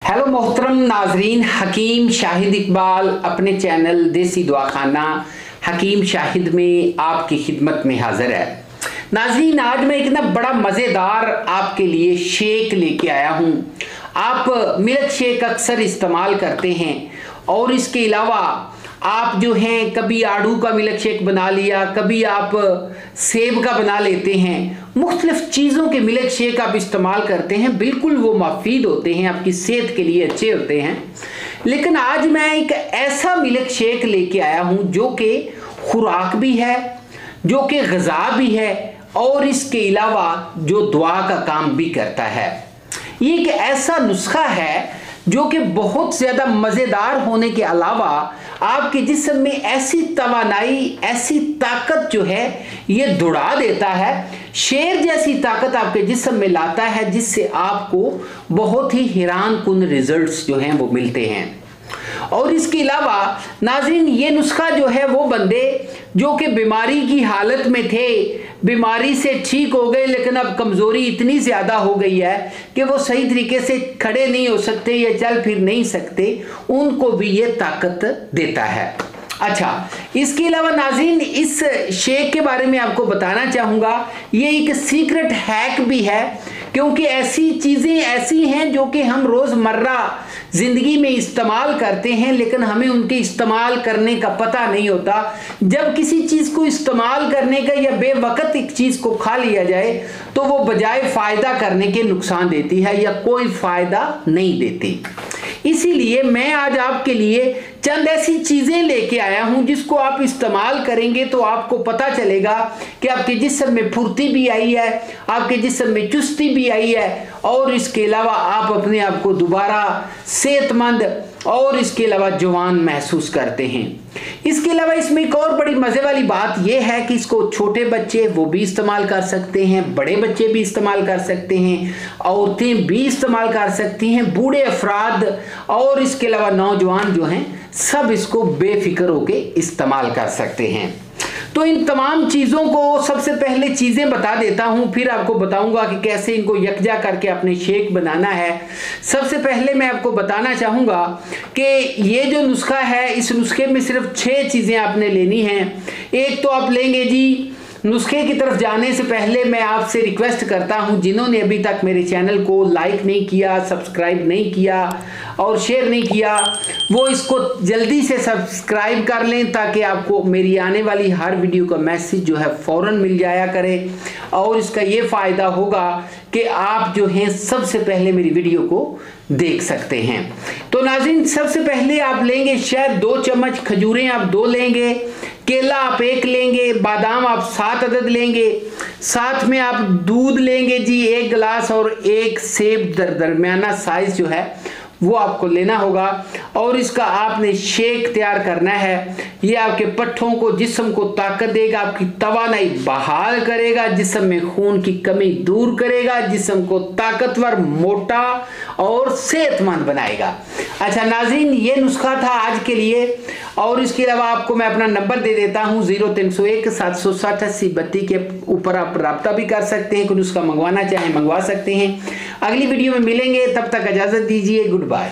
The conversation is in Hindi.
हेलो मोहतरम नाजरीन, हकीम शाहिद इकबाल अपने चैनल देसी दवाखाना हकीम शाहिद में आपकी खिदमत में हाजिर है। नाजरीन, आज मैं एक बड़ा मज़ेदार आपके लिए शेक लेके आया हूँ। आप मिल्क शेक अक्सर इस्तेमाल करते हैं और इसके अलावा आप जो हैं कभी आड़ू का मिल्क शेक बना लिया, कभी आप सेब का बना लेते हैं, मुख्तलिफ चीज़ों के मिल्क शेक आप इस्तेमाल करते हैं। बिल्कुल वो मुफीद होते हैं, आपकी सेहत के लिए अच्छे होते हैं। लेकिन आज मैं एक ऐसा मिल्क शेक लेके आया हूँ जो कि खुराक भी है, जो कि ग़िज़ा भी है और इसके अलावा जो दुआ का काम भी करता है। ये एक ऐसा नुस्खा है जो कि बहुत ज़्यादा मज़ेदार होने के अलावा आपके जिस्म में ऐसी तवानाई, ऐसी ताकत जो है ये दौड़ा देता है, शेर जैसी ताकत आपके जिस्म में लाता है, जिससे आपको बहुत ही हैरान कुन रिजल्ट्स जो हैं वो मिलते हैं। और इसके अलावा नाज़रीन, ये नुस्खा जो है वो बंदे जो कि बीमारी की हालत में थे, बीमारी से ठीक हो गए, लेकिन अब कमज़ोरी इतनी ज़्यादा हो गई है कि वो सही तरीके से खड़े नहीं हो सकते या चल फिर नहीं सकते, उनको भी ये ताकत देता है। अच्छा, इसके अलावा नाज़रीन, इस शेक के बारे में आपको बताना चाहूँगा, ये एक सीक्रेट हैक भी है, क्योंकि ऐसी चीज़ें ऐसी हैं जो कि हम रोज़मर्रा ज़िंदगी में इस्तेमाल करते हैं, लेकिन हमें उनके इस्तेमाल करने का पता नहीं होता। जब किसी चीज़ को इस्तेमाल करने का या बेवक़्त एक चीज़ को खा लिया जाए तो वो बजाय फ़ायदा करने के नुकसान देती है या कोई फ़ायदा नहीं देती। इसीलिए मैं आज आपके लिए चंद ऐसी चीज़ें लेके आया हूं जिसको आप इस्तेमाल करेंगे तो आपको पता चलेगा कि आपके जिस्म में फुर्ती भी आई है, आपके जिस्म में चुस्ती भी आई है और इसके अलावा आप अपने आप को दोबारा सेहतमंद और इसके अलावा जवान महसूस करते हैं। इसके अलावा इसमें एक और बड़ी मज़े वाली बात यह है कि इसको छोटे बच्चे वो भी इस्तेमाल कर सकते हैं, बड़े बच्चे भी इस्तेमाल कर सकते हैं, औरतें भी इस्तेमाल कर सकती हैं, बूढ़े अफराद और इसके अलावा नौजवान जो हैं सब इसको बेफिक्र होके इस्तेमाल कर सकते हैं। तो इन तमाम चीज़ों को सबसे पहले चीज़ें बता देता हूं, फिर आपको बताऊंगा कि कैसे इनको यकजा करके अपने शेक बनाना है। सबसे पहले मैं आपको बताना चाहूँगा कि ये जो नुस्खा है, इस नुस्खे में सिर्फ 6 चीज़ें आपने लेनी हैं। एक तो आप लेंगे जी, नुस्खे की तरफ जाने से पहले मैं आपसे रिक्वेस्ट करता हूं, जिन्होंने अभी तक मेरे चैनल को लाइक नहीं किया, सब्सक्राइब नहीं किया और शेयर नहीं किया, वो इसको जल्दी से सब्सक्राइब कर लें ताकि आपको मेरी आने वाली हर वीडियो का मैसेज जो है फ़ौरन मिल जाया करे। और इसका ये फ़ायदा होगा कि आप जो हैं सबसे पहले मेरी वीडियो को देख सकते हैं। तो नाज़रीन, सबसे पहले आप लेंगे शहद 2 चम्मच, खजूरें आप 2 लेंगे, केला आप 1 लेंगे, बादाम आप 7 अदद लेंगे, साथ में आप दूध लेंगे जी 1 गिलास और 1 सेब दरमियाना साइज जो है वो आपको लेना होगा। और इसका आपने शेक तैयार करना है। ये आपके पट्ठों को, जिस्म को ताकत देगा, आपकी तवानाई बहाल करेगा, जिस्म में खून की कमी दूर करेगा, जिस्म को ताकतवर, मोटा और सेहतमंद बनाएगा। अच्छा नाज़रीन, ये नुस्खा था आज के लिए। और इसके अलावा आपको मैं अपना नंबर दे देता हूँ 0301 760 8032 के ऊपर आप रब्ता भी कर सकते हैं। कोई नुस्खा मंगवाना चाहें मंगवा सकते हैं। अगली वीडियो में मिलेंगे, तब तक इजाज़त दीजिए। Good bye.